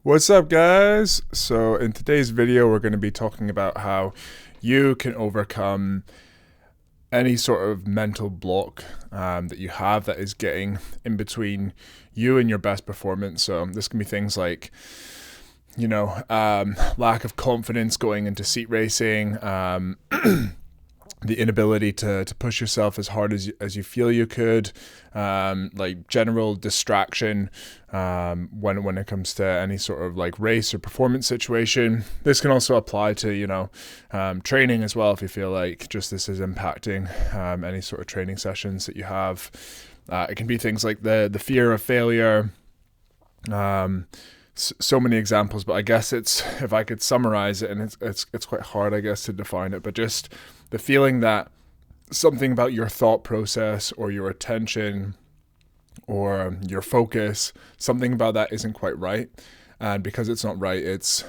What's up, guys? So, in today's video, we're going to be talking about how you can overcome any sort of mental block that you have that is getting in between you and your best performance. So, this can be things like, lack of confidence going into seat racing, the inability to push yourself as hard as you feel you could, like general distraction when it comes to any sort of like race or performance situation. This can also apply to training as well, if you feel like just this is impacting any sort of training sessions that you have. It can be things like the fear of failure. So many examples, but I guess it's, if I could summarize it, and it's quite hard, I guess, to define it, but just the feeling that something about your thought process or your attention or your focus, something about that isn't quite right. And because it's not right, it's,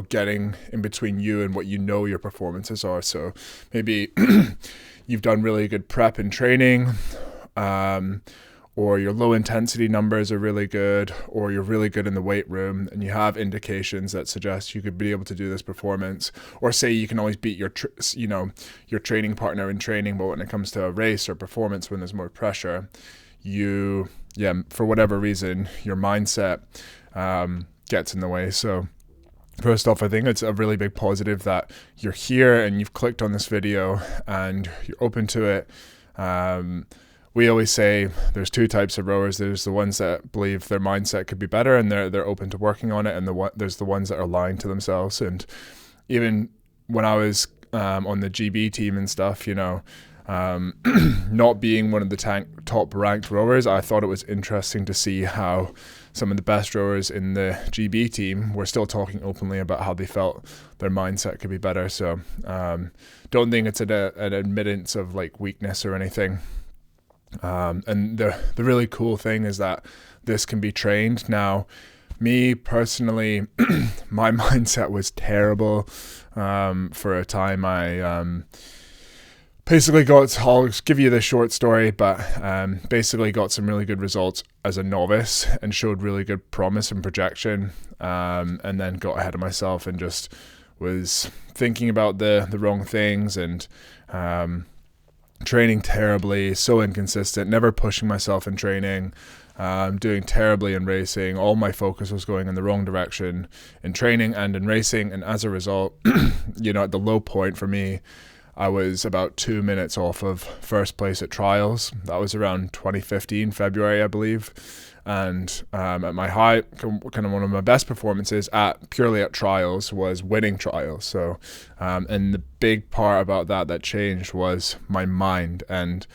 getting in between you and what your performances are. So maybe you've done really good prep and training, or your low intensity numbers are really good, or you're really good in the weight room and you have indications that suggest you could be able to do this performance, or say you can always beat your training partner in training, but when it comes to a race or performance, when there's more pressure, for whatever reason, your mindset gets in the way. So first off, I think it's a really big positive that you're here and you've clicked on this video and you're open to it. We always say there's two types of rowers. There's the ones that believe their mindset could be better and they're open to working on it, and there's the ones that are lying to themselves. And even when I was on the GB team and stuff, not being one of the top ranked rowers, I thought it was interesting to see how some of the best rowers in the GB team were still talking openly about how they felt their mindset could be better. So don't think it's an admittance of like weakness or anything. And the really cool thing is that this can be trained. Now, me personally, my mindset was terrible for a time. I basically I'll give you the short story, but basically got some really good results as a novice and showed really good promise and projection, and then got ahead of myself and just was thinking about the wrong things and training terribly, so inconsistent, never pushing myself in training, doing terribly in racing. All my focus was going in the wrong direction in training and in racing, and as a result, at the low point for me, I was about 2 minutes off of first place at trials. That was around 2015, February, I believe. And at my high, kind of one of my best performances purely at trials was winning trials. So, and the big part about that changed was my mind. And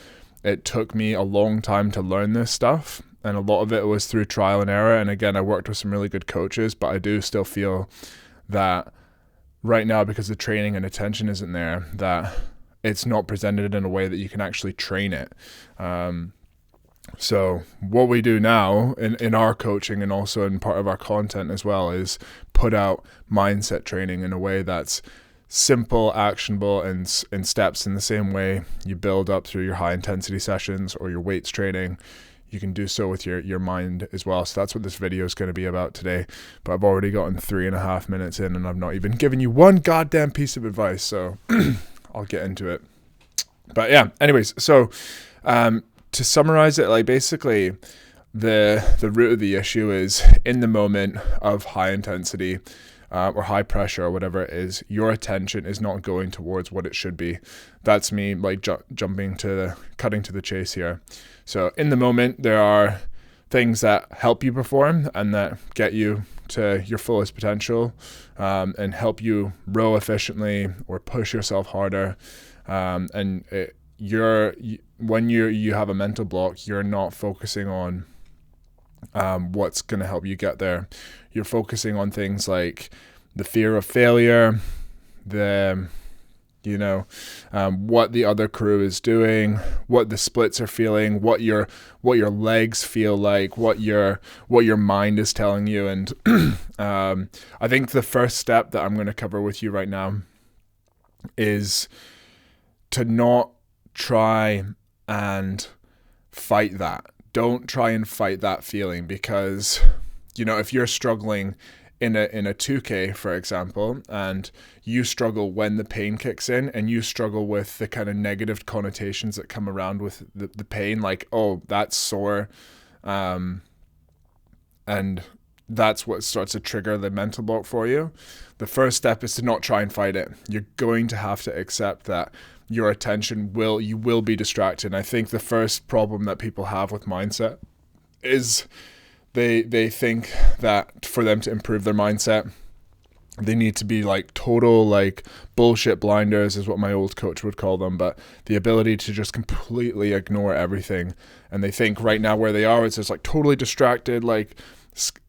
it took me a long time to learn this stuff. And a lot of it was through trial and error. And again, I worked with some really good coaches, but I do still feel that right now, because the training and attention isn't there, that it's not presented in a way that you can actually train it. So what we do now in our coaching and also in part of our content as well is put out mindset training in a way that's simple, actionable, and in steps. In the same way you build up through your high intensity sessions or your weights training, you can do so with your mind as well. So that's what this video is going to be about today. But I've already gotten 3.5 minutes in and I've not even given you one goddamn piece of advice. So I'll get into it. But yeah, anyways, so to summarize it, like basically the root of the issue is in the moment of high intensity or high pressure or whatever it is, your attention is not going towards what it should be. That's me like cutting to the chase here. So in the moment, there are things that help you perform and that get you to your fullest potential, and help you row efficiently or push yourself harder. And when you have a mental block, you're not focusing on what's going to help you get there. You're focusing on things like the fear of failure, what the other crew is doing, what the splits are feeling, what your legs feel like, what your mind is telling you. And I think the first step that I'm going to cover with you right now is to not try and fight that. Don't try and fight that feeling, because if you're struggling in a 2K, for example, and you struggle when the pain kicks in, and you struggle with the kind of negative connotations that come around with the pain, like, oh, that's sore, and that's what starts to trigger the mental block for you. The first step is to not try and fight it. You're going to have to accept that your attention you will be distracted. And I think the first problem that people have with mindset is they think that for them to improve their mindset, they need to be like total like bullshit blinders, is what my old coach would call them, but the ability to just completely ignore everything. And they think right now where they are, it's just like totally distracted, like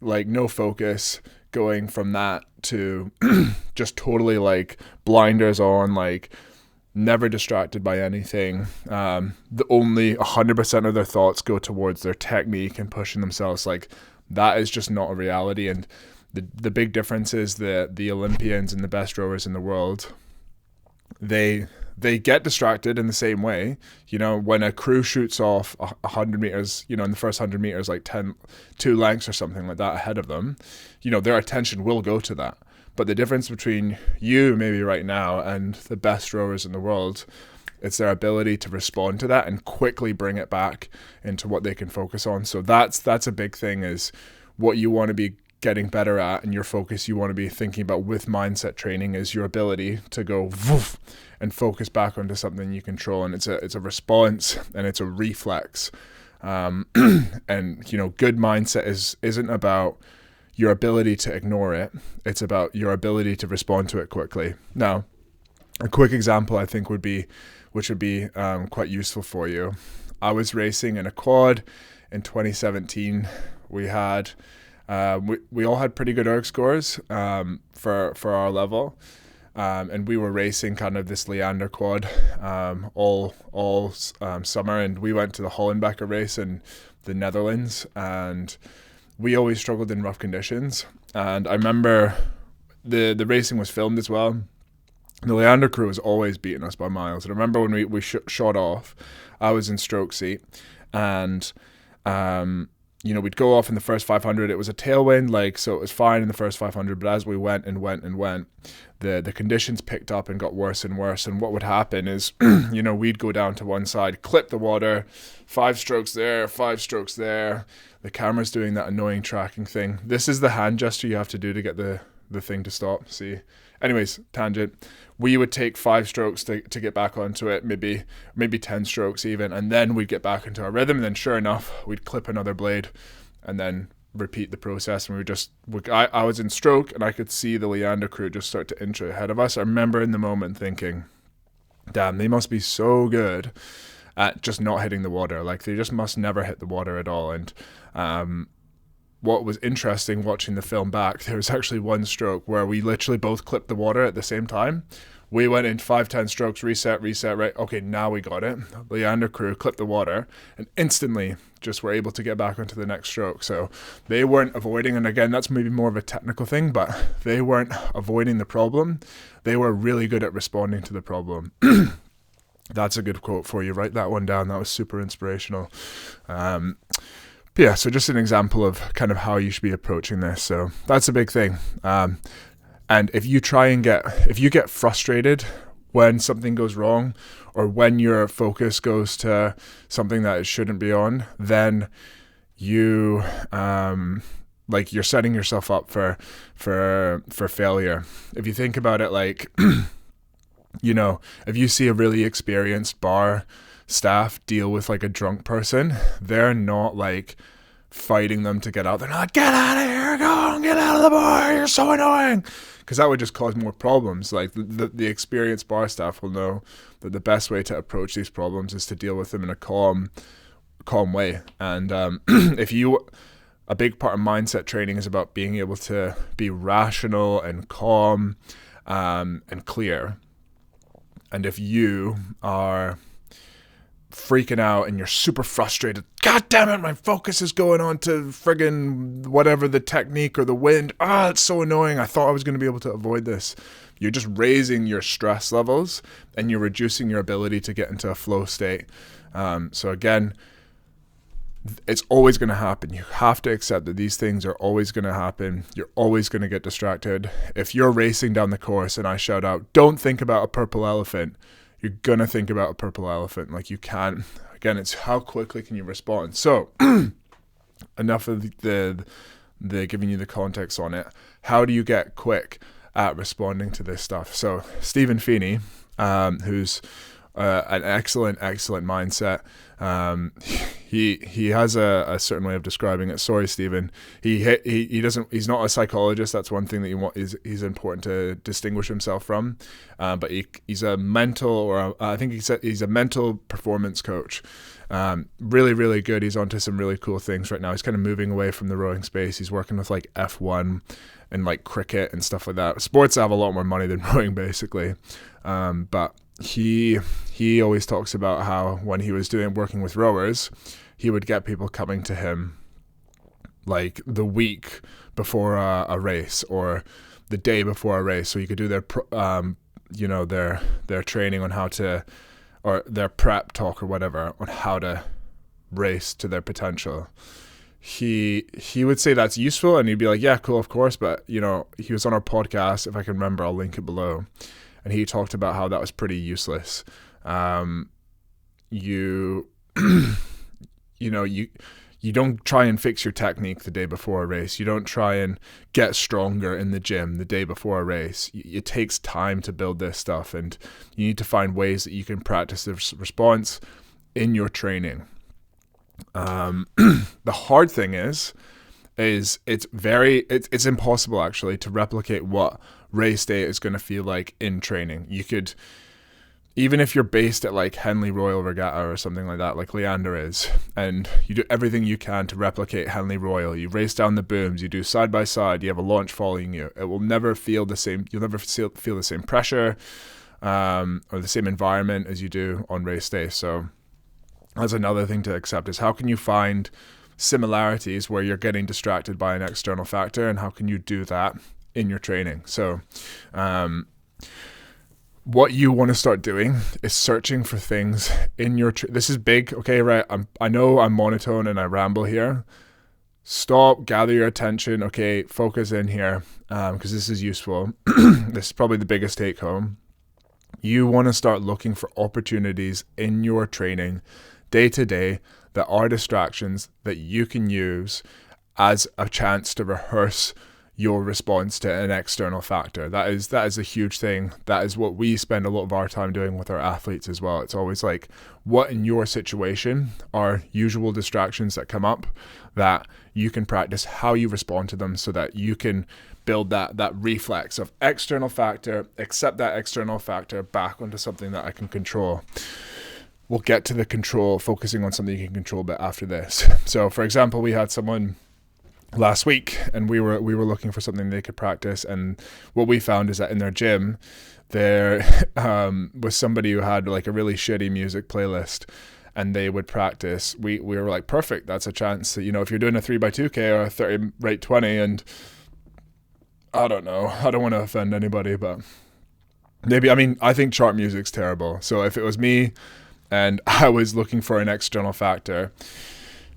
no focus, going from that to just totally like blinders on, like never distracted by anything. The only 100% of their thoughts go towards their technique and pushing themselves. Like, that is just not a reality. And the big difference is that the Olympians and the best rowers in the world, they get distracted in the same way. You know, when a crew shoots off 100 meters, you know, in the first 100 meters, like 2 lengths or something like that ahead of them, you know, their attention will go to that. But the difference between you maybe right now and the best rowers in the world, it's their ability to respond to that and quickly bring it back into what they can focus on. So that's a big thing, is what you want to be getting better at, and your focus you want to be thinking about with mindset training is your ability to go woof and focus back onto something you control. And it's a response, and it's a reflex. And you know, good mindset isn't about your ability to ignore it. It's about your ability to respond to it quickly. Now, a quick example I think which would be quite useful for you. I was racing in a quad in 2017. We had we all had pretty good erg scores for our level, and we were racing kind of this Leander quad all summer, and we went to the Hollenbecker race in the Netherlands, and we always struggled in rough conditions. And I remember the racing was filmed as well. The Leander crew was always beating us by miles. And I remember when we shot off, I was in stroke seat, and you know, we'd go off in the first 500. It was a tailwind, like, so it was fine in the first 500. But as we went, the conditions picked up and got worse and worse. And what would happen is, you know, we'd go down to one side, clip the water, 5 strokes there, 5 strokes there. The camera's doing that annoying tracking thing. This is the hand gesture you have to do to get the thing to stop. See? Anyways, tangent. We would take 5 strokes to get back onto it, maybe 10 strokes even, and then we'd get back into our rhythm. And then sure enough, we'd clip another blade and then repeat the process. And I was in stroke, and I could see the Leander crew just start to inch ahead of us. I remember in the moment thinking, damn, they must be so good at just not hitting the water. Like, they just must never hit the water at all. And what was interesting watching the film back, there was actually one stroke where we literally both clipped the water at the same time. We went in 5-10 strokes, reset, right? Okay, now we got it. Leander crew clipped the water and instantly just were able to get back onto the next stroke. So they weren't avoiding, and again, that's maybe more of a technical thing, but they weren't avoiding the problem. They were really good at responding to the problem. That's a good quote for you. Write that one down. That was super inspirational. Yeah, so just an example of kind of how you should be approaching this. So that's a big thing. And if you get frustrated when something goes wrong, or when your focus goes to something that it shouldn't be on, then you you're setting yourself up for failure. If you think about it, like, you know, if you see a really experienced bar staff deal with like a drunk person, they're not like fighting them to get out. They're not, get out of here, go on, get out of the bar, you're so annoying, because that would just cause more problems. Like, the experienced bar staff will know that the best way to approach these problems is to deal with them in a calm way. And a big part of mindset training is about being able to be rational and calm and clear. And if you are freaking out and you're super frustrated, god damn it, my focus is going on to friggin' whatever the technique or the wind, it's so annoying, I thought I was going to be able to avoid this. You're just raising your stress levels, and you're reducing your ability to get into a flow state. So again, it's always going to happen. You have to accept that these things are always going to happen. You're always going to get distracted. If you're racing down the course and I shout out, don't think about a purple elephant, you're going to think about a purple elephant. Like, you can't. Again, it's how quickly can you respond. So enough of the giving you the context on it. How do you get quick at responding to this stuff? So Stephen Feeney, who's an excellent mindset. He has a certain way of describing it. Sorry, Stephen. He's not a psychologist. That's one thing that he's important to distinguish himself from. But he's a mental, I think he's a mental performance coach. Really, really good. He's onto some really cool things right now. He's kind of moving away from the rowing space. He's working with like F1 and like cricket and stuff like that. Sports have a lot more money than rowing, basically. But he always talks about how when he was working with rowers, he would get people coming to him like the week before a race or the day before a race, so you could do their their training on how to, or their prep talk or whatever on how to race to their potential. He would say that's useful, and he'd be like, yeah, cool, of course. But he was on our podcast, if I can remember, I'll link it below. And he talked about how that was pretty useless. You don't try and fix your technique the day before a race. You don't try and get stronger in the gym the day before a race. It takes time to build this stuff, and you need to find ways that you can practice this response in your training. The hard thing is it's impossible actually to replicate what race day is going to feel like in training. You could, even if you're based at like Henley Royal Regatta or something like that, like Leander is, and you do everything you can to replicate Henley Royal, you race down the booms, you do side by side, you have a launch following you, it will never feel the same. You'll never feel the same pressure or the same environment as you do on race day. So that's another thing to accept, is how can you find similarities where you're getting distracted by an external factor, and how can you do that in your training? So what you want to start doing is searching for things in your this is big, okay, right? I know I'm monotone and I ramble here. Stop, gather your attention, okay, focus in here, because this is useful. This is probably the biggest take home. You want to start looking for opportunities in your training day to day that are distractions that you can use as a chance to rehearse your response to an external factor. That is a huge thing. That is what we spend a lot of our time doing with our athletes as well. It's always like, what in your situation are usual distractions that come up that you can practice how you respond to them, so that you can build that reflex of external factor, accept that external factor back onto something that I can control. We'll get to the control, focusing on something you can control, but after this. So for example, we had someone last week, and we were looking for something they could practice, and what we found is that in their gym there was somebody who had like a really shitty music playlist, and they would practice. We were like, perfect, that's a chance that, if you're doing a 3x2k or a 30 rate 20, and I don't know, I don't want to offend anybody, but maybe, I think chart music's terrible. So if it was me and I was looking for an external factor,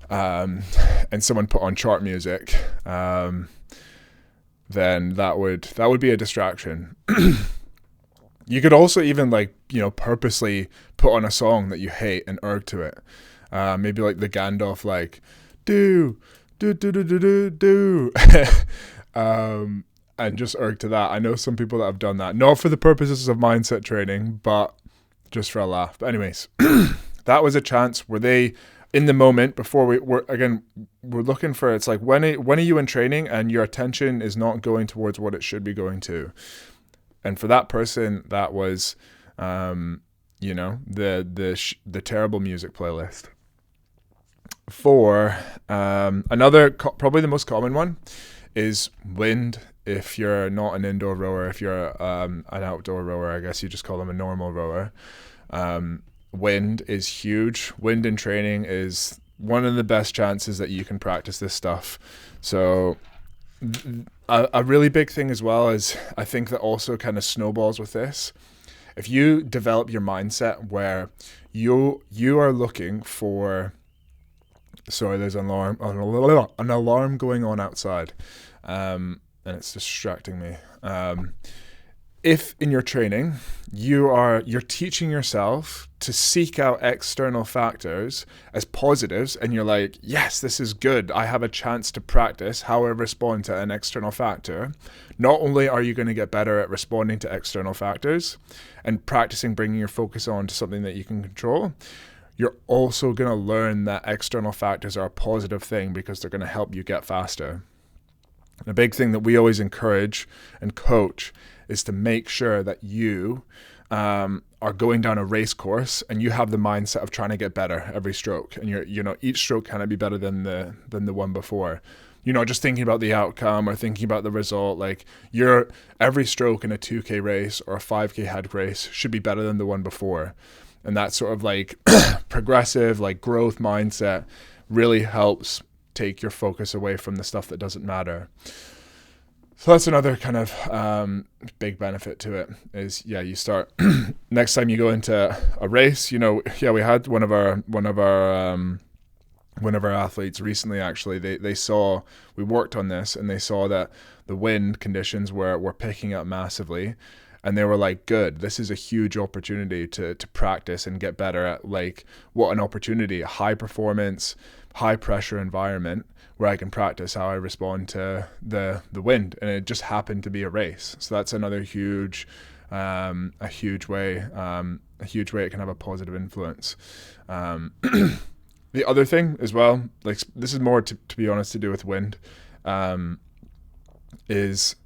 and someone put on chart music, then that would be a distraction. You could also even purposely put on a song that you hate and erg to it. Maybe like the Gandalf, like do and just erg to that. I know some people that have done that, not for the purposes of mindset training, but just for a laugh. But anyways, that was a chance where they, in the moment, before we're looking for, it's like, when are you in training and your attention is not going towards what it should be going to? And for that person, that was, the terrible music playlist. For another, probably the most common one, is wind. If you're not an indoor rower, if you're an outdoor rower, I guess you just call them a normal rower. Wind is huge. Wind in training is one of the best chances that you can practice this stuff. So a really big thing as well is, I think that also kind of snowballs with this. If you develop your mindset where you are looking for Sorry, there's an alarm going on outside, and it's distracting me. If in your training you're teaching yourself to seek out external factors as positives, and you're like, yes, this is good, I have a chance to practice how I respond to an external factor, not only are you going to get better at responding to external factors and practicing bringing your focus on to something that you can control, you're also going to learn that external factors are a positive thing because they're going to help you get faster. And a big thing that we always encourage and coach is to make sure that you are going down a race course and you have the mindset of trying to get better every stroke, and each stroke cannot be better than the one before. You're not just thinking about the outcome or thinking about the result. Like, every stroke in a 2K race or a 5K head race should be better than the one before. And that sort of like progressive, like growth mindset really helps take your focus away from the stuff that doesn't matter. So that's another kind of big benefit to it is, you start next time you go into a race, we had one of our athletes recently, actually, they saw, we worked on this and they saw that the wind conditions were picking up massively. And they were like, good, this is a huge opportunity to practice and get better at, like, what an opportunity, a high performance, high pressure environment where I can practice how I respond to the wind. And it just happened to be a race. So that's another huge way it can have a positive influence. The other thing as well, like, this is more to be honest to do with wind, is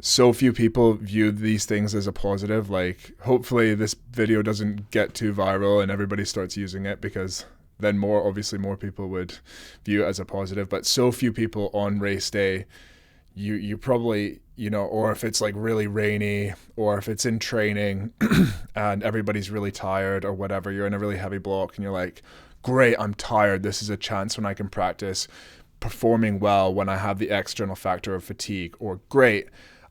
so few people view these things as a positive. Like, hopefully this video doesn't get too viral and everybody starts using it, because then more people would view it as a positive. But so few people on race day, you probably, or if it's like really rainy, or if it's in training and everybody's really tired or whatever, you're in a really heavy block and you're like, great, I'm tired. This is a chance when I can practice performing well when I have the external factor of fatigue. Or great,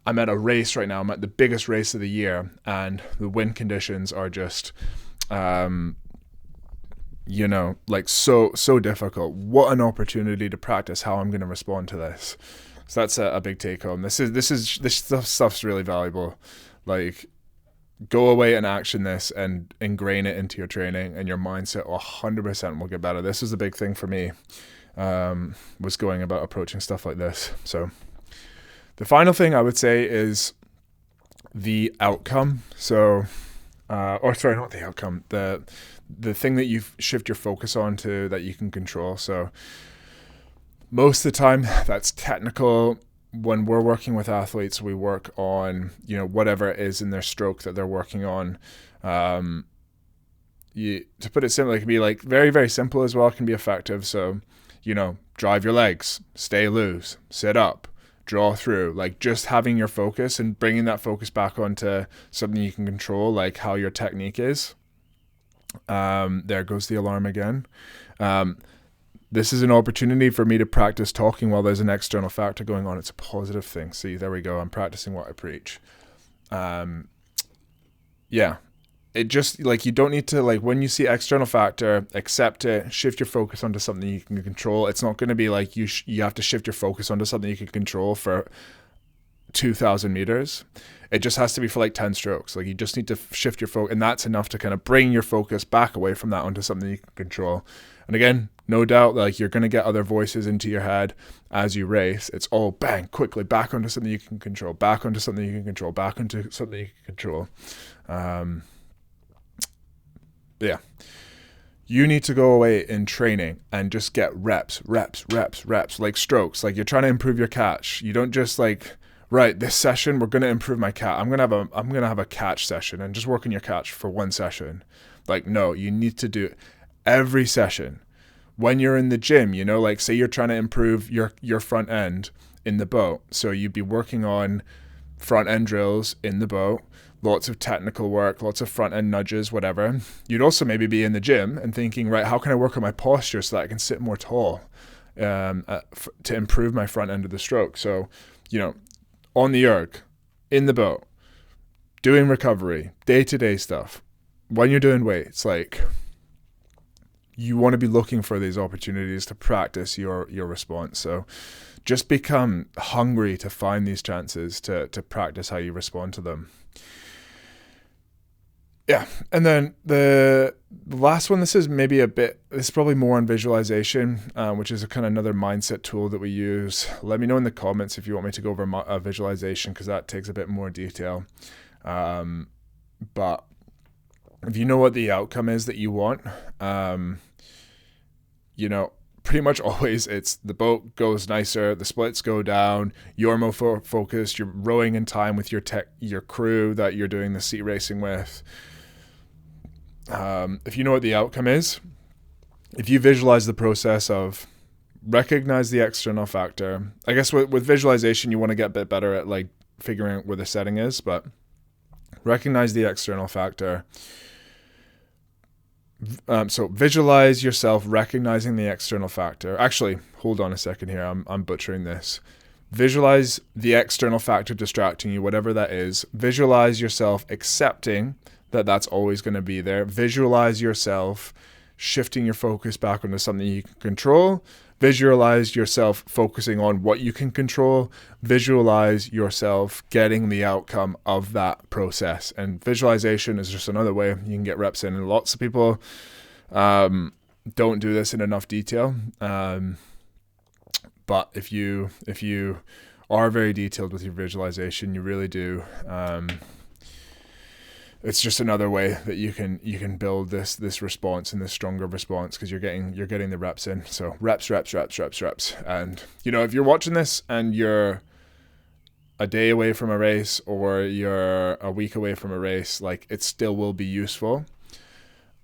I'm at a race right now. I'm at the biggest race of the year and the wind conditions are just, like so difficult. What an opportunity to practice how I'm going to respond to this. So that's a big take home. This stuff's really valuable. Like, go away and action this and ingrain it into your training, and your mindset 100% will get better. This is a big thing for me, was going about approaching stuff like this. So the final thing I would say is the outcome. So, not the outcome, the thing that you shift your focus on to that you can control. So most of the time that's technical. When we're working with athletes, we work on, whatever it is in their stroke that they're working on. To put it simply, it can be like very, very simple as well. It can be effective. So, drive your legs, stay loose, sit up, draw through, like just having your focus and bringing that focus back onto something you can control, like how your technique is. There goes the alarm again. This is an opportunity for me to practice talking while there's an external factor going on. It's a positive thing. See, there we go. I'm practicing what I preach. It just, like, you don't need to, like, when you see external factor, accept it, shift your focus onto something you can control. It's not going to be like you have to shift your focus onto something you can control for 2,000 meters. It just has to be for like 10 strokes. Like, you just need to shift your focus, and that's enough to kind of bring your focus back away from that onto something you can control. And again, no doubt, like, you're going to get other voices into your head as you race. It's all bang, quickly back onto something you can control, back onto something you can control, back onto something you can control. You need to go away in training and just get reps, like strokes. Like, you're trying to improve your catch. You don't just like, right, this session we're going to improve my catch. I'm going to have a catch session and just work on your catch for one session. Like, no, you need to do it every session. When you're in the gym, like, say you're trying to improve your front end in the boat. So you'd be working on front end drills in the boat, lots of technical work, lots of front end nudges, whatever. You'd also maybe be in the gym and thinking, right, how can I work on my posture so that I can sit more tall to improve my front end of the stroke? So, on the erg, in the boat, doing recovery, day-to-day stuff. When you're doing weights, like, you want to be looking for these opportunities to practice your response. So just become hungry to find these chances to practice how you respond to them. Yeah. And then the last one, this is probably more on visualization, which is a kind of another mindset tool that we use. Let me know in the comments if you want me to go over a visualization, because that takes a bit more detail. But if you know what the outcome is that you want, pretty much always it's the boat goes nicer, the splits go down, you're more focused, you're rowing in time with your crew that you're doing the sea racing with. If you know what the outcome is, if you visualize the process of recognize the external factor, I guess with visualization, you want to get a bit better at like figuring out where the setting is, but recognize the external factor. So visualize yourself recognizing the external factor. Actually, hold on a second here. I'm butchering this. Visualize the external factor distracting you, whatever that is. Visualize yourself accepting that that's always going to be there. Visualize yourself shifting your focus back onto something you can control. Visualize yourself focusing on what you can control. Visualize yourself getting the outcome of that process. And visualization is just another way you can get reps in. And lots of people don't do this in enough detail. But if you are very detailed with your visualization, you really do. It's just another way that you can build this response and this stronger response, because you're getting the reps in. So reps. And if you're watching this and you're a day away from a race or you're a week away from a race, like it still will be useful.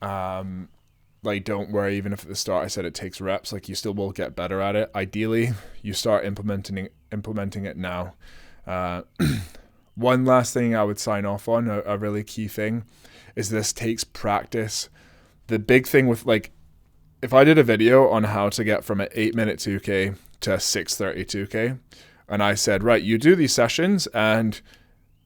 Like don't worry, even if at the start I said it takes reps, like you still will get better at it. Ideally, you start implementing it now. One last thing I would sign off on, a really key thing, is this takes practice. The big thing with, like, if I did a video on how to get from an 8-minute 2K to a 6:30 2K, and I said, right, you do these sessions, and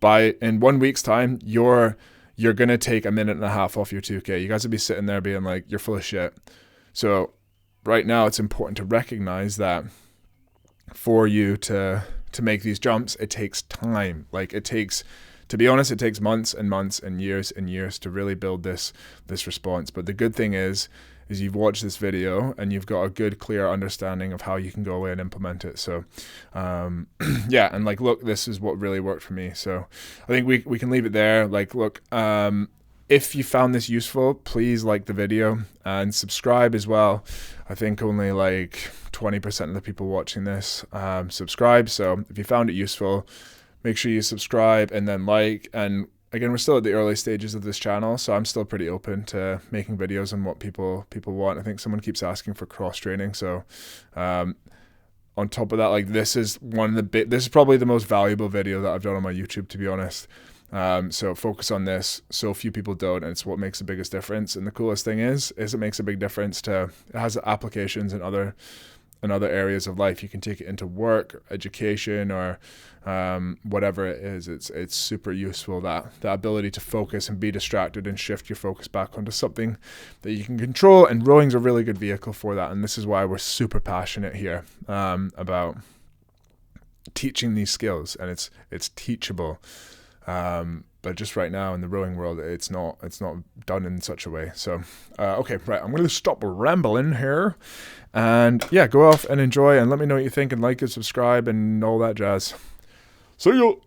in 1 week's time, you're going to take 1.5 minutes off your 2K. You guys would be sitting there being like, you're full of shit. So right now it's important to recognize that for you to make these jumps, it takes time. Like to be honest, it takes months and months and years to really build this response. But the good thing is you've watched this video and you've got a good, clear understanding of how you can go away and implement it. So, yeah. And like, look, this is what really worked for me. So I think we can leave it there. Like, look, if you found this useful, please like the video and subscribe as well. I think only like 20% of the people watching this subscribe. So if you found it useful, make sure you subscribe and then like. And again, we're still at the early stages of this channel, so I'm still pretty open to making videos on what people want. I think someone keeps asking for cross training. So on top of that, like this is probably the most valuable video that I've done on my YouTube, to be honest. So focus on this. So few people don't, and it's what makes the biggest difference. And the coolest thing is it makes a big difference it has applications in other areas of life. You can take it into work, education, or whatever it is. It's super useful, that ability to focus and be distracted and shift your focus back onto something that you can control. And rowing's a really good vehicle for that. And this is why we're super passionate here about teaching these skills, and it's teachable. But just right now in the rowing world, it's not done in such a way. So, okay, right. I'm going to stop rambling here and yeah, go off and enjoy and let me know what you think and like and subscribe and all that jazz. See you.